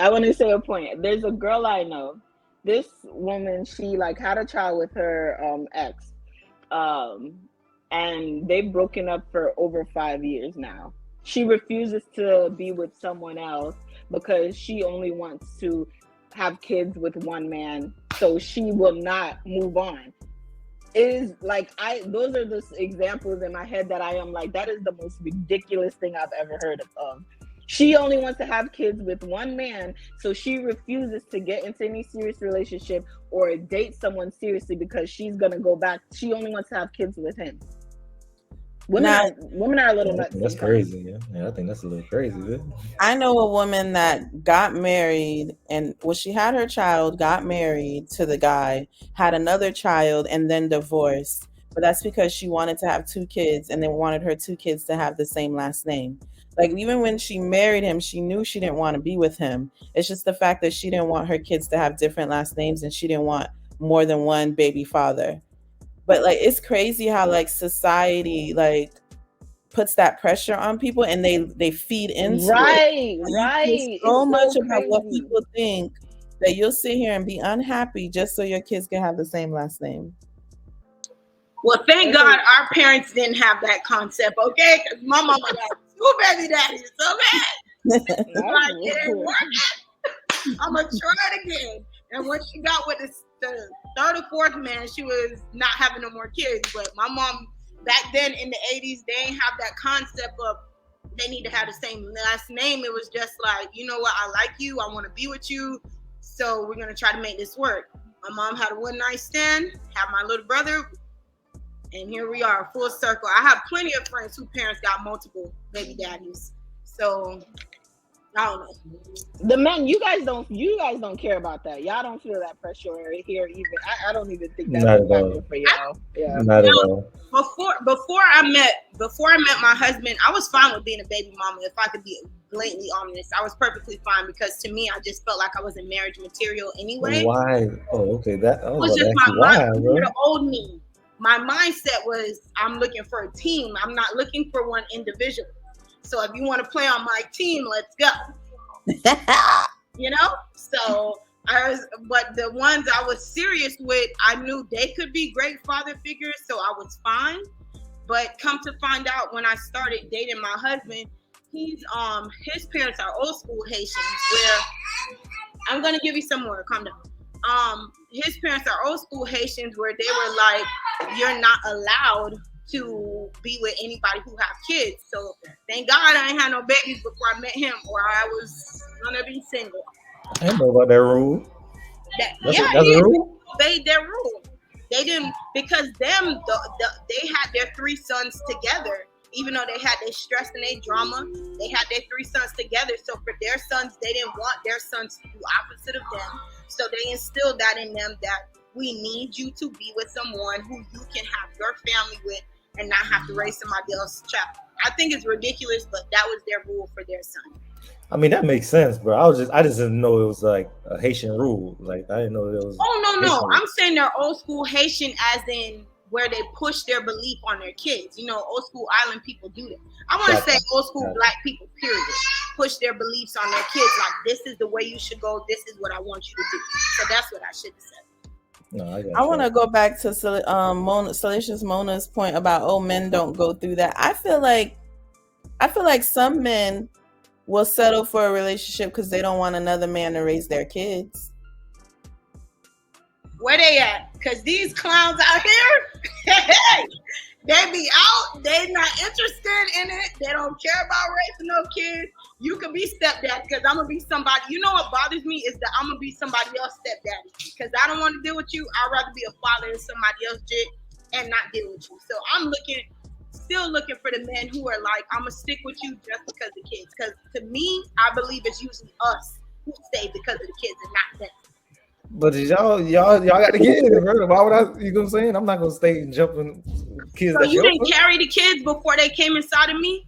I want to say a point. There's a girl I know. This woman, she like had a child with her ex, um, and they've broken up for over 5 years now. She refuses to be with someone else because she only wants to have kids with one man, so she will not move on. Is like I those are the examples in my head that I am like that is the most ridiculous thing I've ever heard of. She only wants to have kids with one man, so she refuses to get into any serious relationship or date someone seriously because she's gonna go back. She only wants to have kids with him. Now, Women are a little Yeah, nuts that's sometimes. crazy. Yeah, I think that's a little crazy. Man. I know a woman that got married and well, she had her child, got married to the guy, had another child, and then divorced. But that's because she wanted to have two kids and then wanted her two kids to have the same last name. Like, even when she married him, she knew she didn't want to be with him. It's just the fact that she didn't want her kids to have different last names and she didn't want more than one baby father. But like, it's crazy how like society like puts that pressure on people and they feed into it. Right, You care right. so It's much so about what crazy. people think that you'll sit here and be unhappy just so your kids can have the same last name. Well, thank It's God a, our parents didn't have that concept, okay? Because my mama got two baby daddies, okay? Like, it ain't working. I'm going to try it again. And when she got with the third or fourth man, she was not having no more kids. But my mom, back then in the 80s, they didn't have that concept of they need to have the same last name. It was just like, you know what, I like you, I want to be with you, so we're going to try to make this work. My mom had a one night stand, had my little brother, and here we are, full circle. I have plenty of friends whose parents got multiple baby daddies. So I don't know. the men, you guys don't care about that. Y'all don't feel that pressure here either. I don't even think that's Not a at factor all. for y'all. Yeah. Not at No, all. before I met my husband, I was fine with being a baby mama. If I could be blatantly honest, I was perfectly fine because to me, I just felt like I wasn't marriage material anyway. Why? Oh, okay. That I It was was about just to ask my you mind. why, You were bro. the old me. My mindset was I'm looking for a team. I'm not looking for one individual. So if you want to play on my team, let's go. You know? So but the ones I was serious with, I knew they could be great father figures, so I was fine. But come to find out when I started dating my husband, his parents are old school Haitians where I'm gonna give you some more, calm down. His parents are old school Haitians where they were like, you're not allowed to be with anybody who have kids. So thank God I ain't had no babies before I met him, or I was gonna be single. I didn't know about that rule. That That's yeah, a rule. they obeyed their rule. They didn't because they had their three sons together. Even though they had their stress and their drama, they had their three sons together. So for their sons, they didn't want their sons to do opposite of them. So they instilled that in them that we need you to be with someone who you can have your family with and not have to raise somebody else's child. I think it's ridiculous, but that was their rule for their son. I mean, that makes sense, bro. I just didn't know it was like a Haitian rule. Like I didn't know it was Oh no, Haitian rule. I'm saying they're old school Haitian, as in where they push their belief on their kids. You know, old school island people do that. I want to say Gotcha. old school Gotcha. black people, period, push their beliefs on their kids. Like this is the way you should go. This is what I want you to do. So that's what I should have said. No, I I got want you. to go back to Salacious Mona's point about men don't go through that. I feel like some men will settle for a relationship because they don't want another man to raise their kids. Where they at? Because these clowns out here, they be out. They not interested in it. They don't care about raising no kids. You could be stepdad because I'm gonna be somebody. You know what bothers me is that I'm gonna be somebody else stepdaddy because I don't want to deal with you. I'd rather be a father in somebody else jit and not deal with you. So I'm still looking for the men who are like, I'm gonna stick with you just because of kids. Because to me, I believe it's usually us who stay because of the kids and not them. But y'all got to get it, bro. Why would I? You know what I'm saying? I'm not gonna stay jumping kids. So That's you your didn't fault. carry the kids before they came inside of me?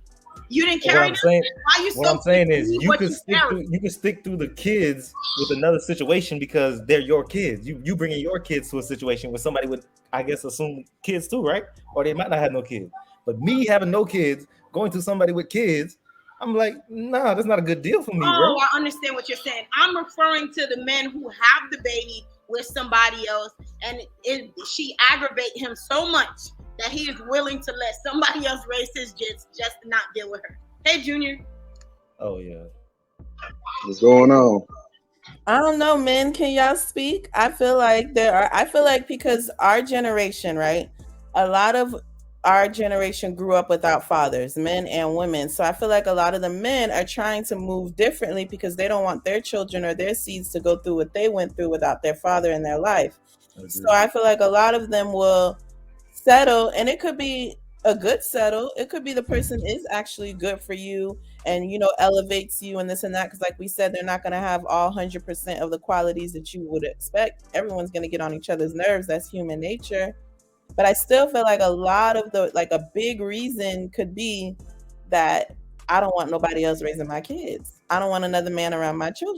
You didn't What carry I'm them? saying, Why you what so I'm saying quick to is, leave what you carry? you can stick through the kids with another situation because they're your kids. You bringing your kids to a situation with somebody with, I guess, assume kids too, right? Or they might not have no kids. But me having no kids, going to somebody with kids, I'm like, nah, that's not a good deal for me, bro. Oh, I understand what you're saying. I'm referring to the men who have the baby with somebody else, and she aggravate him so much that he is willing to let somebody else raise his kids just to not deal with her. Hey, Junior. Oh yeah. What's going on? I don't know, men. Can y'all speak? I feel like because our generation, right? A lot of our generation grew up without fathers, men and women. So I feel like a lot of the men are trying to move differently because they don't want their children or their seeds to go through what they went through without their father in their life. So I feel like a lot of them will settle, and it could be a good settle. It could be the person is actually good for you and, you know, elevates you and this and that. Because like we said, they're not going to have all 100% of the qualities that you would expect. Everyone's going to get on each other's nerves. That's human nature. But I still feel like a lot of a big reason could be that I don't want nobody else raising my kids. I don't want another man around my children.